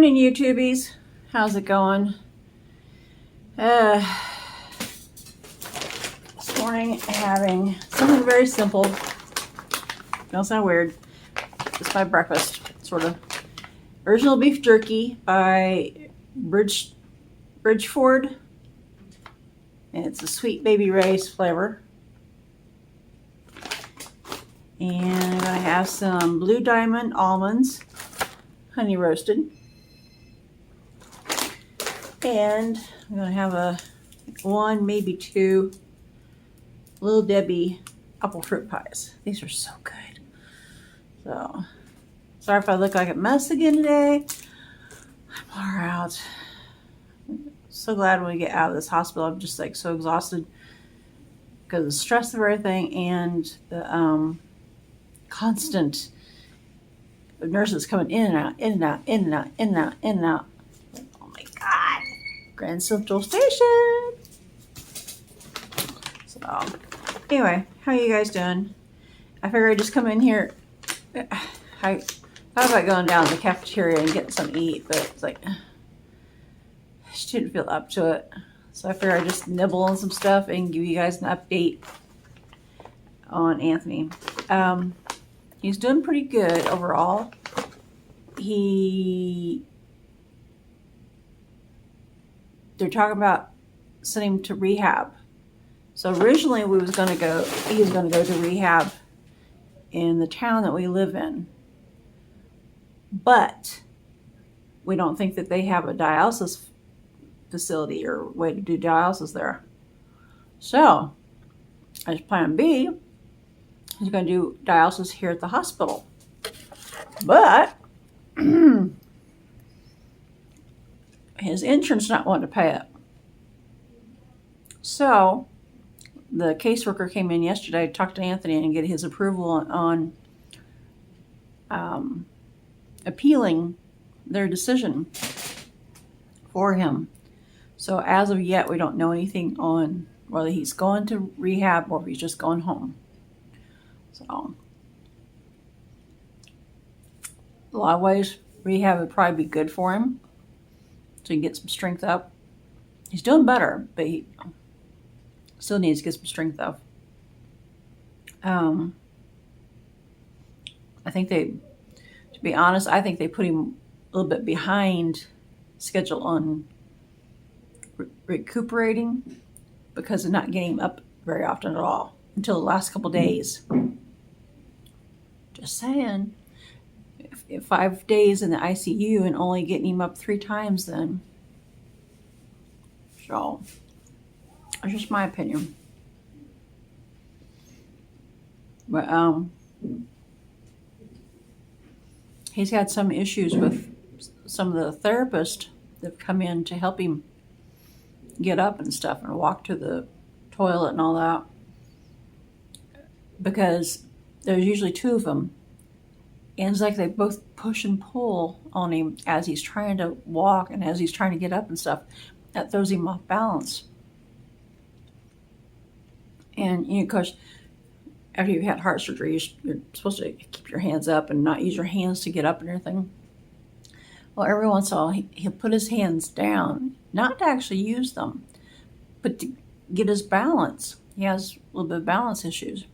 morning, YouTubies. How's it going? This morning, having something very simple. Don't sound weird. It's my breakfast, sort of. Original beef jerky by Bridgeford. And it's a sweet baby Ray's flavor. And I'm going to have some Blue Diamond almonds, honey roasted. And I'm going to have one, maybe two Little Debbie apple fruit pies. These are so good. So, sorry if I look like a mess again today. I'm far out. So glad when we get out of this hospital. I'm just like so exhausted because of the stress of everything and the constant nurses coming in and out, in and out, in and out, in and out, in and out. Oh my God. Grand Central Station. So, anyway, how are you guys doing? I figured I'd just come in here. I thought about going down to the cafeteria and getting something to eat, but it's like, I just didn't feel up to it. So I figured I'd just nibble on some stuff and give you guys an update on Anthony. He's doing pretty good overall. They're talking about sending him to rehab. So originally he was going to go to rehab in the town that we live in. But we don't think that they have a dialysis facility or way to do dialysis there. So, as plan B, he's going to do dialysis here at the hospital. But his insurance not wanting to pay it. So, the caseworker came in yesterday to talk to Anthony and get his approval on appealing their decision for him. So as of yet, we don't know anything on whether he's going to rehab or if he's just going home. So a lot of ways, rehab would probably be good for him so he can get some strength up. He's doing better, but he still needs to get some strength up. I think to be honest, I think they put him a little bit behind schedule on recuperating because of not getting him up very often at all until the last couple days. Just saying. If 5 days in the ICU and only getting him up 3 times then. So, that's just my opinion. But, he's had some issues with some of the therapists that have come in to help him get up and stuff and walk to the toilet and all that. Because there's usually 2 of them. And it's like they both push and pull on him as he's trying to walk and as he's trying to get up and stuff. That throws him off balance. And, you know, of course, after you've had heart surgery, you're supposed to keep your hands up and not use your hands to get up and everything. Well, every once in a while, he'll put his hands down, not to actually use them, but to get his balance. He has a little bit of balance issues.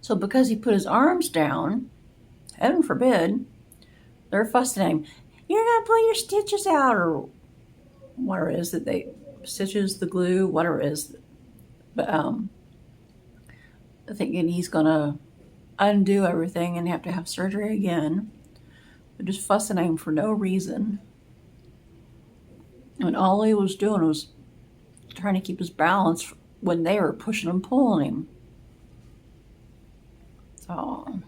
So because he put his arms down, heaven forbid, they're fussing at him. You're going to pull your stitches out, or whatever it is that they, stitches, the glue, whatever it is. But thinking he's going to undo everything and have to have surgery again. They're just fussing at him for no reason. And all he was doing was trying to keep his balance when they were pushing and pulling him. So,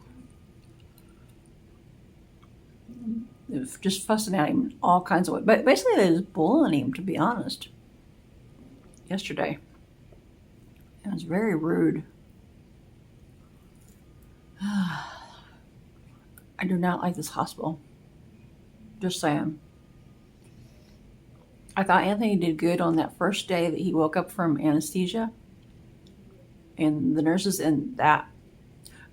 they're just fussing at him in all kinds of ways. But basically, they was bullying him, to be honest, yesterday. It was very rude. I do not like this hospital. Just saying. I thought Anthony did good on that first day that he woke up from anesthesia. And the nurses and that.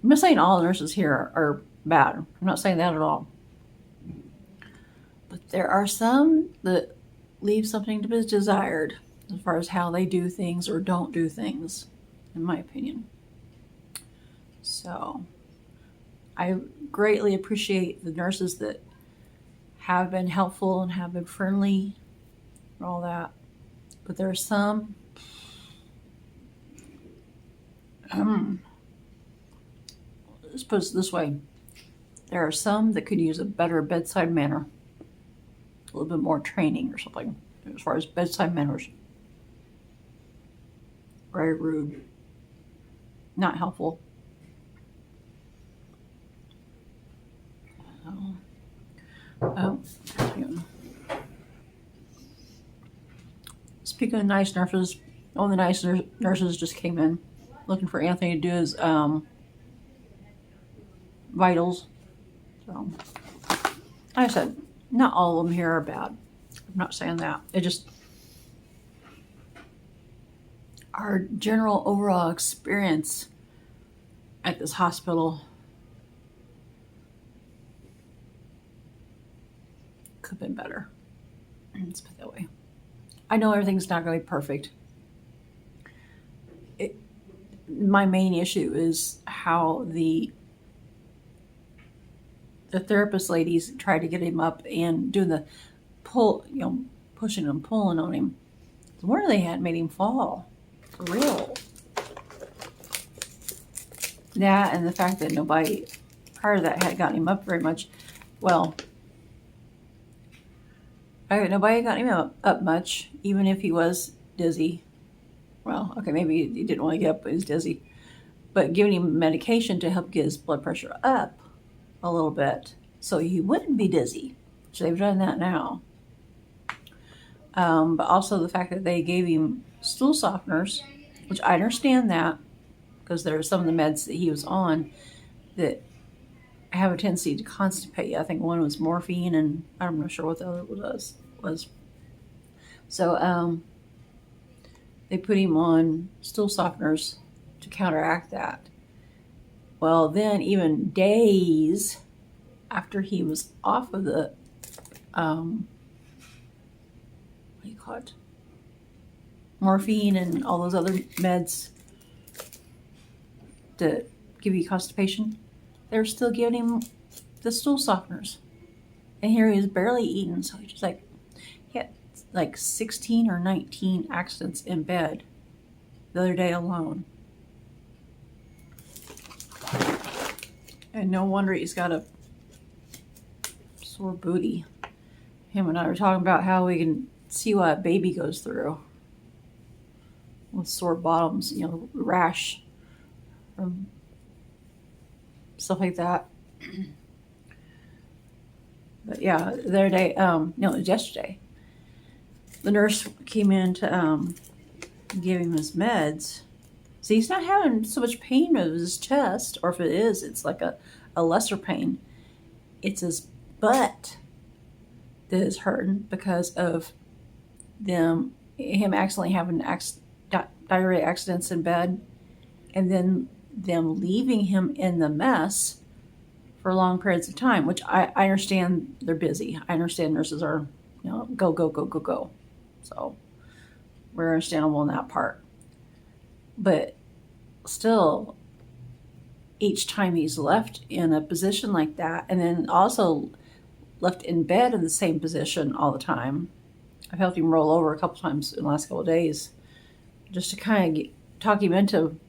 I'm not saying all the nurses here are bad. I'm not saying that at all. But There are some that leave something to be desired as far as how they do things or don't do things, in my opinion. So I greatly appreciate the nurses that have been helpful and have been friendly and all that. But there are some, let's put it this way, there are some that could use a better bedside manner, a little bit more training or something as far as bedside manners. Very rude, not helpful. Speaking of nice nurses, one of the nice nurses just came in looking for Anthony to do his vitals. So, like I said, not all of them here are bad. I'm not saying that. It just, our general overall experience at this hospital could have been better. Let's put it that way. I know everything's not going to be perfect. My main issue is how the therapist ladies tried to get him up and doing the pull, pushing and pulling on him. Where they had made him fall, for real. That and the fact that nobody prior to that had gotten him up very much. Well, nobody got him up much, even if he was dizzy. Well, okay, maybe he didn't want to get up, but he was dizzy. But giving him medication to help get his blood pressure up a little bit so he wouldn't be dizzy. So they've done that now. But also the fact that they gave him stool softeners, which I understand that because there are some of the meds that he was on that have a tendency to constipate. I think one was morphine, and I'm not sure what the other was. So they put him on stool softeners to counteract that. Well, then even days after he was off of the what do you call it? Morphine and all those other meds to give you constipation, they were still giving him the stool softeners. And here he was barely eating, so he just he had like 16 or 19 accidents in bed the other day alone. And no wonder he's got a sore booty. Him and I were talking about how we can see what a baby goes through with sore bottoms, rash, stuff like that. But yeah, the other day, no, it was yesterday, the nurse came in to give him his meds. So he's not having so much pain with his chest, or if it is, it's like a lesser pain. It's his butt that is hurting because of him accidentally having diarrhea accidents in bed, and then them leaving him in the mess for long periods of time, which I understand they're busy. I understand nurses are, go. So we're understandable in that part. But still, each time he's left in a position like that, and then also left in bed in the same position all the time. I've helped him roll over a couple times in the last couple of days just to kind of talk him into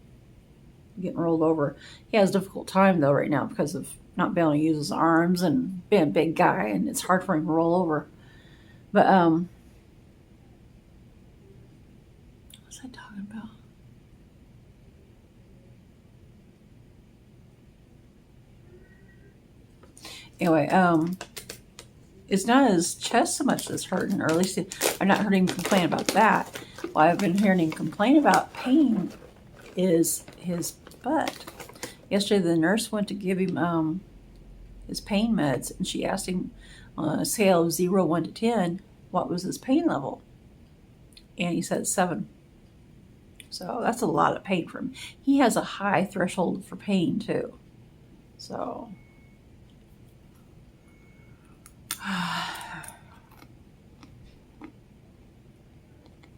getting rolled over. He has a difficult time, though, right now because of not being able to use his arms and being a big guy, and it's hard for him to roll over. But, what was I talking about? Anyway, it's not his chest so much that's hurting, or at least I'm not hearing him complain about that. What I've been hearing him complain about pain is his butt. Yesterday, the nurse went to give him his pain meds, and she asked him on a scale of 0, 1 to 10, what was his pain level? And he said 7. So that's a lot of pain for him. He has a high threshold for pain, too. So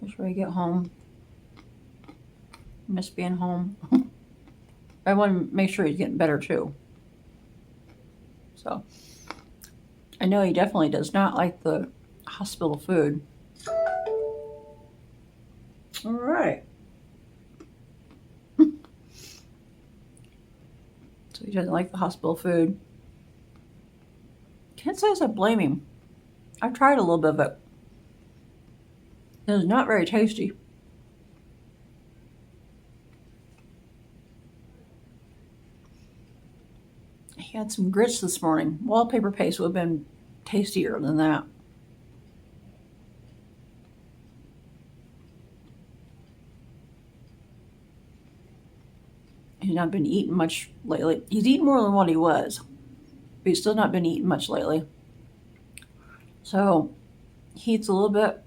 Just ready to get home. Miss being home. I want to make sure he's getting better too. So I know he definitely does not like the hospital food. All right. So he doesn't like the hospital food. Can't say I blame him. I've tried a little bit of it. It was not very tasty. He had some grits this morning. Wallpaper paste would have been tastier than that. He's not been eating much lately. He's eaten more than what he was, but he's still not been eating much lately. So he eats a little bit,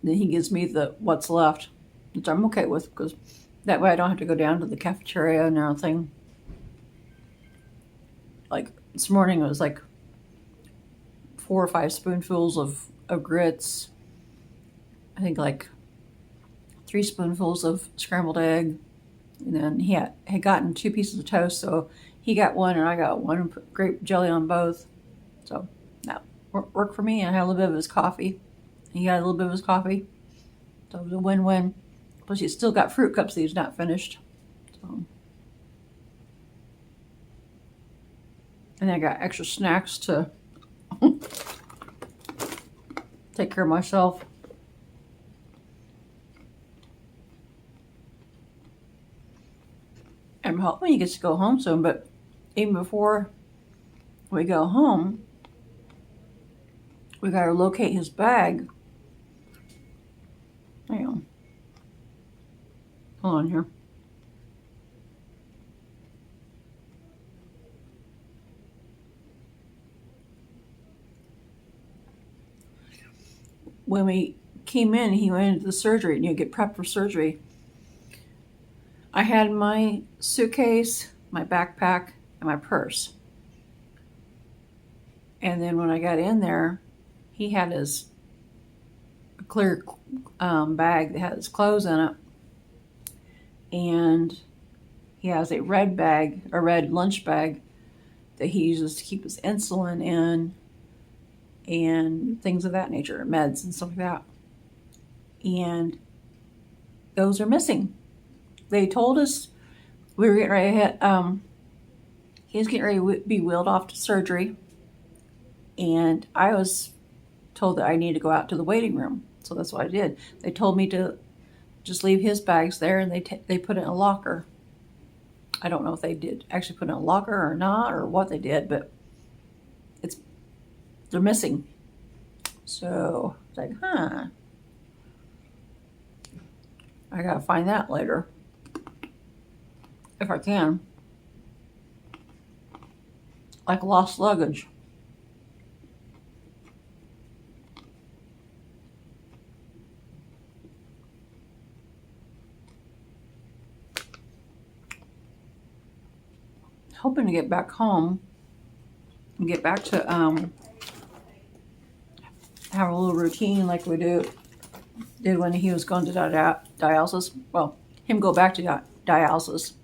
then he gives me the what's left, which I'm okay with, because that way I don't have to go down to the cafeteria and everything. Like this morning it was like 4 or 5 spoonfuls of grits. I think like 3 spoonfuls of scrambled egg. And then he had gotten 2 pieces of toast, so he got one and I got one, and put grape jelly on both. So that worked for me. And I had a little bit of his coffee. He got a little bit of his coffee. So it was a win-win. Plus he's still got fruit cups that he's not finished. So. And I got extra snacks to take care of myself. I'm hoping he gets to go home soon, but even before we go home, we gotta locate his bag. Hang on. Hold on here. When we came in, he went into the surgery, and you get prepped for surgery. I had my suitcase, my backpack, and my purse. And then when I got in there, he had his clear bag that had his clothes in it. And he has a red bag, a red lunch bag that he uses to keep his insulin in and things of that nature, meds and stuff like that. And those are missing. They told us we were getting ready to hit, he was getting ready to be wheeled off to surgery. And I was told that I needed to go out to the waiting room. So that's what I did. They told me to just leave his bags there, and they put it in a locker. I don't know if they did actually put it in a locker or not, or what they did, but they're missing. So it's like, I gotta find that later. If I can. Like lost luggage. Hoping to get back home and get back to have a little routine like we did when he was going to dialysis. Well, him go back to dialysis.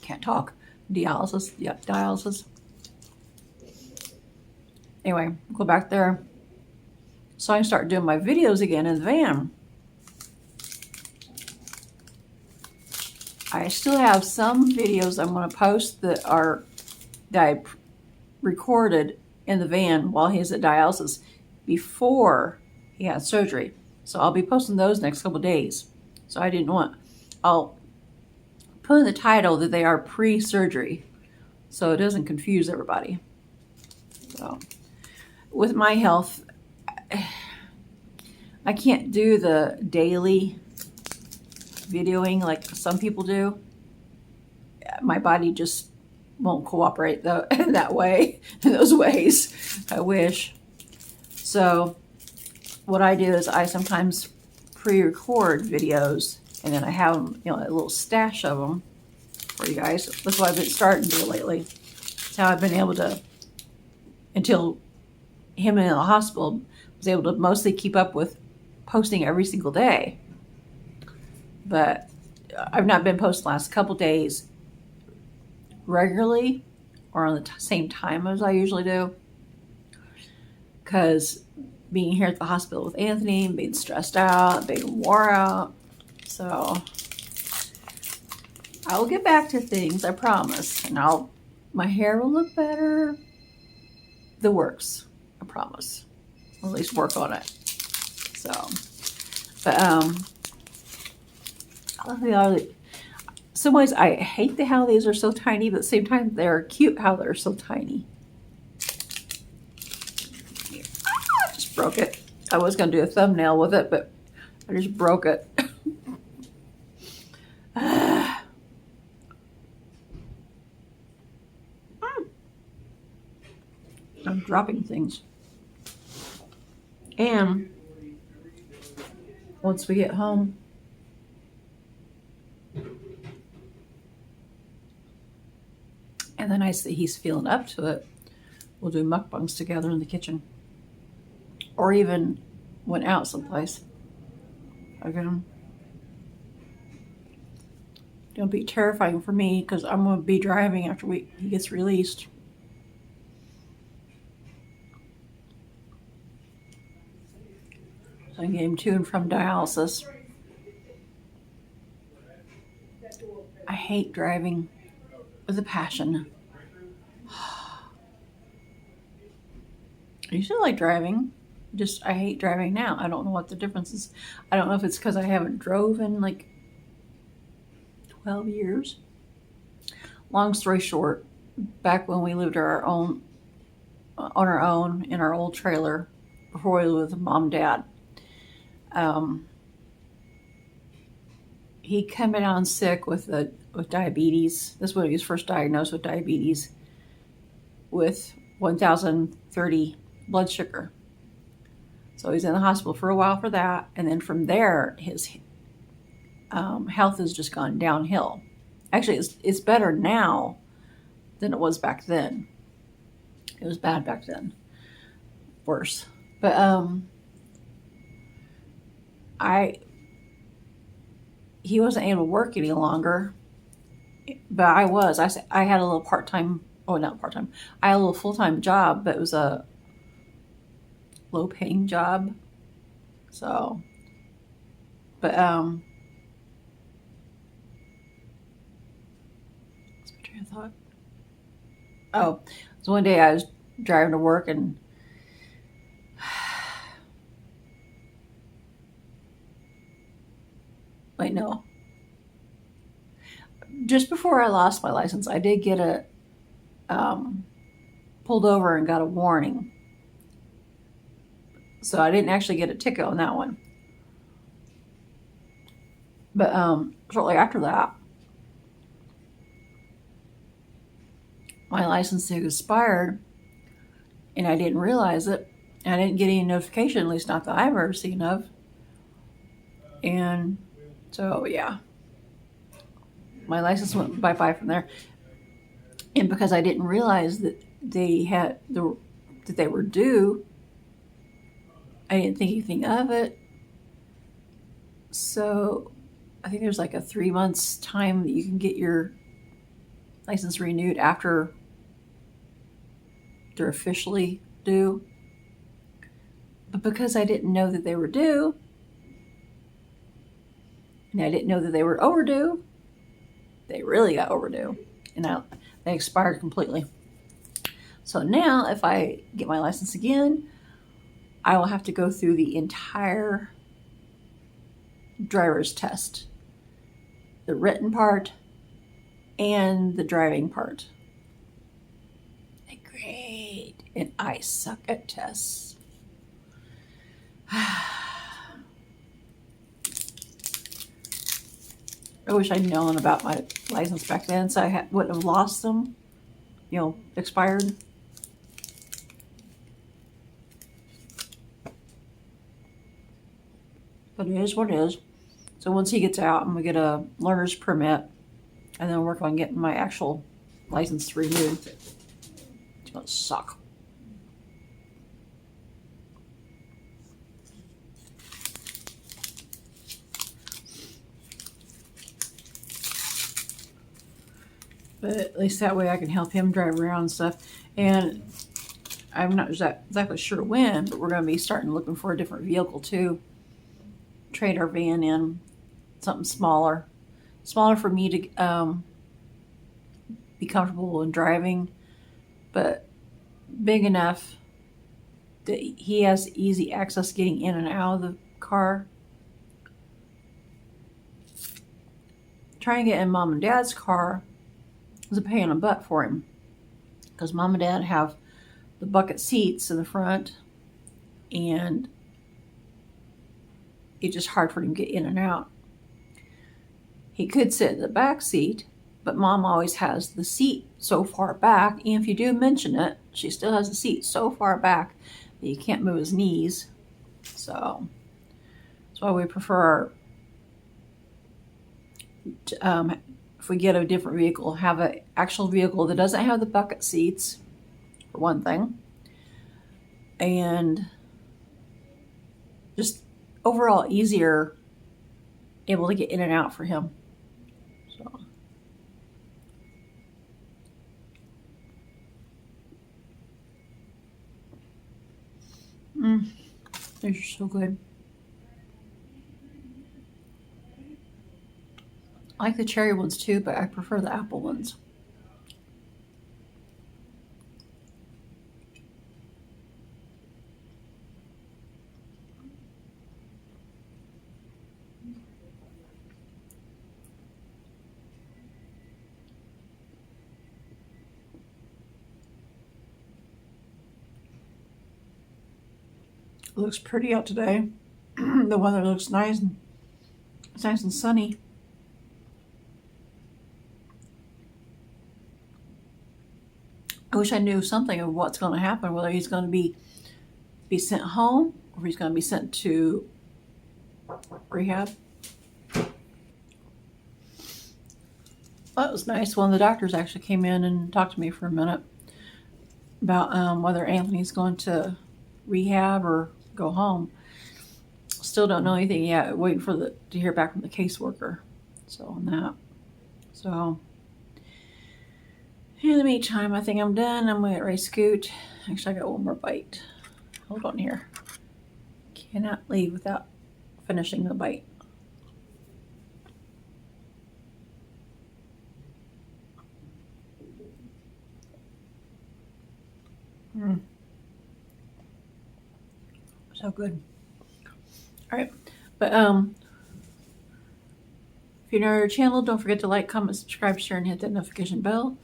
Can't talk. Dialysis. Yeah, dialysis. Anyway, go back there so I can start doing my videos again in the van. I still have some videos I'm going to post that I recorded in the van while he's at dialysis before he had surgery. So I'll be posting those next couple days. So I'll put in the title that they are pre-surgery so it doesn't confuse everybody. So with my health, I can't do the daily videoing like some people do. My body just won't cooperate in that way, in those ways. I wish. So what I do is I sometimes pre-record videos, and then I have them, a little stash of them for you guys. That's what I've been starting to do lately. That's how I've been able to, until him in the hospital, was able to mostly keep up with posting every single day. But I've not been posting the last couple days regularly or on the same time as I usually do. Because being here at the hospital with Anthony, being stressed out, being wore out. So I will get back to things, I promise. And my hair will look better. The works, I promise. Or at least work on it. So, but I love the other. Some ways I hate how these are so tiny, but at the same time they're cute how they're so tiny. I just broke it. I was going to do a thumbnail with it, but I just broke it. I'm dropping things. And once we get home, and the nights that he's feeling up to it, we'll do mukbangs together in the kitchen. Or even went out someplace. Again, it'll be terrifying for me because I'm going to be driving after he gets released. So I can get him to and from dialysis. I hate driving with a passion. I used to like driving. I hate driving now. I don't know what the difference is. I don't know if it's because I haven't drove in like 12 years. Long story short, back when we lived on our own in our old trailer before we lived with mom and dad, he came down sick with diabetes. This was when he was first diagnosed with diabetes, with 1,030 blood sugar. So he's in the hospital for a while for that, and then from there his health has just gone downhill. Actually, it's better now than it was back then. It was bad back then, worse. But he wasn't able to work any longer, but I was. I had a little part-time, not part-time. I had a little full-time job, but it was a low-paying job. So, but what's my train of thought? Oh, so one day I was driving to work and wait, no. Just before I lost my license, I did get pulled over and got a warning. So I didn't actually get a ticket on that one. But shortly after that, my license had expired, and I didn't realize it. And I didn't get any notification, at least not that I've ever seen of. And so, yeah, my license went bye-bye from there. And because I didn't realize that that they were due, I didn't think anything of it. So I think there's like a 3 months time that you can get your license renewed after they're officially due. But because I didn't know that they were due, and I didn't know that they were overdue, they really got overdue. And they expired completely. So now if I get my license again, I will have to go through the entire driver's test. The written part and the driving part. Great. And I suck at tests. I wish I'd known about my license back then, so I wouldn't have lost them, expired. But it is what it is. So once he gets out, I'm going to get a learner's permit and then work on getting my actual license renewed. It's going to suck. But at least that way I can help him drive around and stuff. And I'm not exactly sure when, but we're going to be starting looking for a different vehicle too. Trade our van in, something smaller. Smaller for me to be comfortable in driving, but big enough that he has easy access getting in and out of the car. Trying to get in Mom and Dad's car is a pain in the butt for him, because Mom and Dad have the bucket seats in the front, and it's just hard for him to get in and out. He could sit in the back seat, but Mom always has the seat so far back, and if you do mention it, she still has the seat so far back that you can't move his knees. So that's why we prefer, if we get a different vehicle, have an actual vehicle that doesn't have the bucket seats, for one thing, and just overall easier able to get in and out for him. So they're so good. I like the cherry ones too, but I prefer the apple ones. It looks pretty out today. The weather looks nice, and it's nice and sunny. I wish I knew something of what's going to happen, whether he's going to be sent home or he's going to be sent to rehab. Well, it was nice. One of the doctors actually came in and talked to me for a minute about whether Anthony's going to rehab or go home. Still don't know anything yet. Waiting for to hear back from the caseworker. So on that. So in the meantime, I think I'm done. I'm going to get ready to scoot. Actually, I got one more bite. Hold on here. Cannot leave without finishing the bite. So good. All right, but if you're new to our channel, don't forget to like, comment, subscribe, share, and hit that notification bell.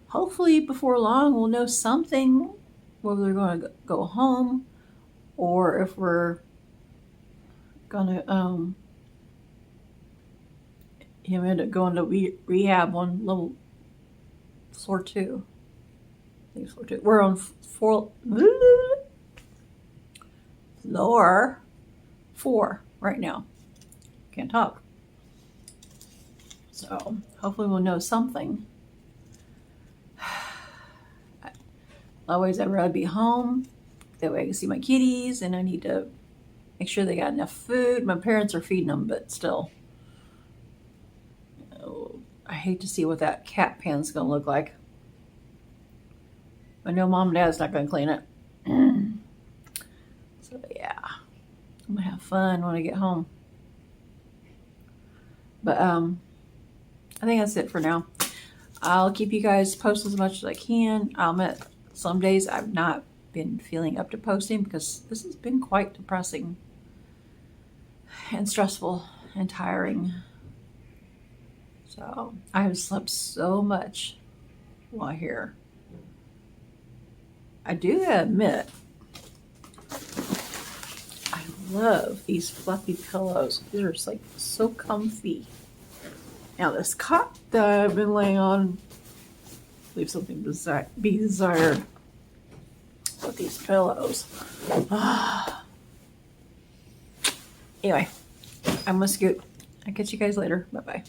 Hopefully before long we'll know something, whether we're going to go home or if we're going to end up going to rehab on level floor 2. I think it's floor 2. We're on floor 4 right now. Can't talk. So hopefully we'll know something. Always I'd rather be home. That way I can see my kitties, and I need to make sure they got enough food. My parents are feeding them, but still. Oh, I hate to see what that cat pan's going to look like. I know Mom and Dad's not going to clean it. So yeah, I'm going to have fun when I get home. But I think that's it for now. I'll keep you guys posted as much as I can. I'll admit some days I've not been feeling up to posting because this has been quite depressing and stressful and tiring. So I have slept so much while here. I do admit I love these fluffy pillows. These are just like so comfy. Now this cot that I've been laying on leaves something be desired with these pillows. Anyway, I'm gonna scoot. I'll catch you guys later. Bye-bye.